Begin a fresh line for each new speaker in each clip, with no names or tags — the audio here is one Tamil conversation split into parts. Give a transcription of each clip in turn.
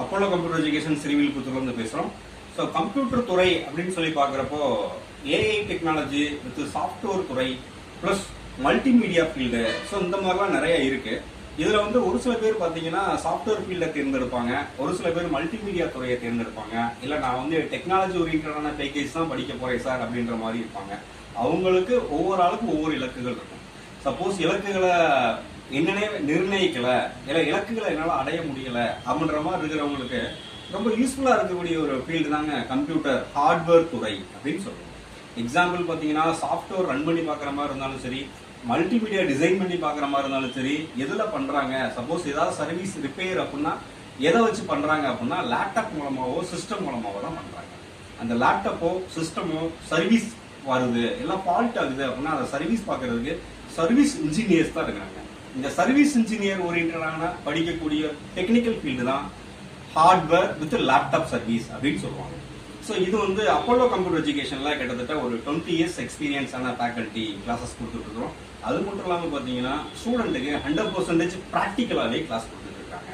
அப்போலோ கம்ப்யூட்டர் எஜுகேஷன் ஸ்ரீவில்லிபுத்தூர்ல பேசுறோம். ஸோ கம்ப்யூட்டர் துறை அப்படின்னு சொல்லி பார்க்குறப்போ ஏஐ டெக்னாலஜி வித் சாஃப்ட்வேர் துறை பிளஸ் மல்டிமீடியா ஃபீல்டு, ஸோ இந்த மாதிரிலாம் நிறைய இருக்கு. இதுல ஒரு சில பேர் பாத்தீங்கன்னா சாஃப்ட்வேர் ஃபீல்ட தேர்ந்தெடுப்பாங்க, ஒரு சில பேர் மல்டிமீடியா துறையை தேர்ந்தெடுப்பாங்க. இல்ல நான் டெக்னாலஜி ஓரியன்டான பேக்கேஜ் தான் படிக்க போறேன் சார் அப்படின்ற மாதிரி இருப்பாங்க. அவங்களுக்கு ஒவ்வொரு ஆளுக்கும் ஒவ்வொரு இலக்குகள் இருக்கும். சப்போஸ் இலக்குகளை என்னன்னே நிர்ணயிக்கல, இல்ல இலக்குகளை என்னால அடைய முடியல அப்படின்ற மாதிரி இருக்கிறவங்களுக்கு ரொம்ப யூஸ்ஃபுல்லா இருக்கக்கூடிய ஒரு ஃபீல்டு தாங்க கம்ப்யூட்டர் ஹார்ட்வேர் துறை அப்படின்னு சொல்லுவோம். எக்ஸாம்பிள் பாத்தீங்கன்னா சாஃப்ட்வேர் ரன் பண்ணி பாக்குற மாதிரி இருந்தாலும் சரி, மல்டிமீடியா டிசைன் பண்ணி பாக்குற மாதிரி இருந்தாலும் சரி, எதுல பண்றாங்க, சப்போஸ் ஏதாவது சர்வீஸ் ரிப்பேர் அப்படின்னா எதை வச்சு பண்றாங்க அப்படின்னா லேப்டாப் மூலமாவோ சிஸ்டம் மூலமாவோ தான் பண்றாங்க. அந்த லேப்டாப்போ சிஸ்டமோ சர்வீஸ் வருது எல்லாம் ஃபால்ட் ஆகுது அப்படின்னா அதை சர்வீஸ் பாக்குறதுக்கு சர்வீஸ் இன்ஜினியர்ஸ் தான் இருக்காங்க. இந்த சர்வீஸ் இன்ஜினியர் ஓரியன்டான படிக்கக்கூடிய டெக்னிக்கல் ஃபீல்டு தான் ஹார்ட்வேர் வித் லேப்டாப் சர்வீஸ் அப்படின்னு சொல்லுவாங்க. ஸோ இது அப்போலோ கம்ப்யூட்டர் எஜுகேஷன்ல கிட்டத்தட்ட ஒரு 20 years எக்ஸ்பீரியன்ஸான ஃபேக்கல்ட்டி கிளாஸஸ் கொடுத்துட்டு இருக்கிறோம். அது மட்டும் இல்லாமல் பார்த்தீங்கன்னா ஸ்டூடெண்ட்டுக்கு 100% ப்ராக்டிக்கலாகவே கிளாஸ் கொடுத்துட்டு இருக்காங்க.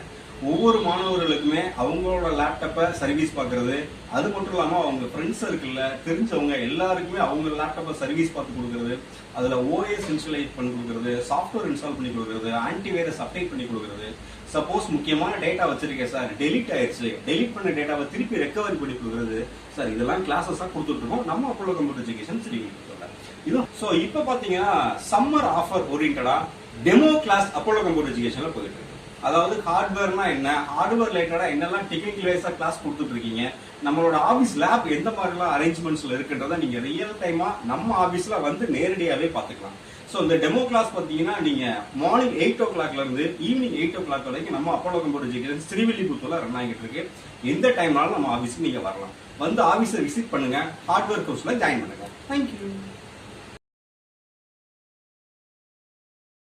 ஒவ்வொரு மாணவர்களுக்குமே அவங்களோட லேப்டாப்பை சர்வீஸ் பார்க்கறது, அது மட்டும் இல்லாமல் அவங்க ஃப்ரெண்ட்ஸ் சர்க்கிளில் தெரிஞ்சவங்க எல்லாருக்குமே அவங்க லேப்டாப்பை சர்வீஸ் பார்த்து கொடுக்கறது, அதில் ஓஎஸ் இன்ஸ்டாலேட் பண்ணி கொடுக்கறது, சாஃப்ட்வேர் இன்ஸ்டால் பண்ணி கொடுக்கறது, ஆன்டிவைரஸ் அப்டேட் பண்ணி கொடுக்கறது. சப்போஸ் முக்கியமான டேட்டா வச்சிருக்கேன் சார், டெலிட் ஆயிடுச்சு, டெலிட் பண்ண டேட்டாவை திருப்பி ரெக்கவரி பண்ணி கொடுக்கறது சார், இதெல்லாம் கிளாஸஸாக கொடுத்துட்டு இருக்கோம் நம்ம அப்போலோ கம்ப்யூட்டர் எஜுகேஷன் ஸ்ரீவில்லிபுத்தூர்ல. இது ஸோ இப்போ பார்த்தீங்கன்னா சம்மர் ஆஃபர் ஓரியன்டா டெமோ கிளாஸ் அப்போலோ கம்ப்யூட்டர் எஜுகேஷன்ல போயிட்டு இருக்கு. அதாவது ஹார்ட்வேர்னா என்ன, ஹார்ட்வேர் ரிலேட்டடா என்னெல்லாம் டெக்னிக்கல் வைஸா கிளாஸ் கொடுத்துட்டு இருக்கீங்க, நம்மளோட ஆபீஸ் லேப் எந்த மாதிரிலாம் அரேஞ்ச்மெண்ட்ஸ்ல இருக்குன்றத நீங்க ரியல் டைமா நம்ம ஆபீஸ்ல நேரடியாவே பாத்துக்கலாம். ஸோ இந்த டெமோ கிளாஸ் பார்த்தீங்கன்னா நீங்க மார்னிங் 8 o'clock இருந்து ஈவினிங் 8 o'clock வரைக்கும் நம்ம அப்போலோ கம்ப்யூட்டர் எஜுகேஷன் ஸ்ரீவில்லிபுத்தூர்ல ரன் ஆகிட்டு இருக்கு. எந்த டைம்னாலும் நம்ம ஆபீஸ்க்கு நீங்க வரலாம். ஆபீஸை விசிட் பண்ணுங்க, ஹார்ட்வேர் கோர்ஸ்ல ஜாயின் பண்ணுங்க. தேங்க்யூ.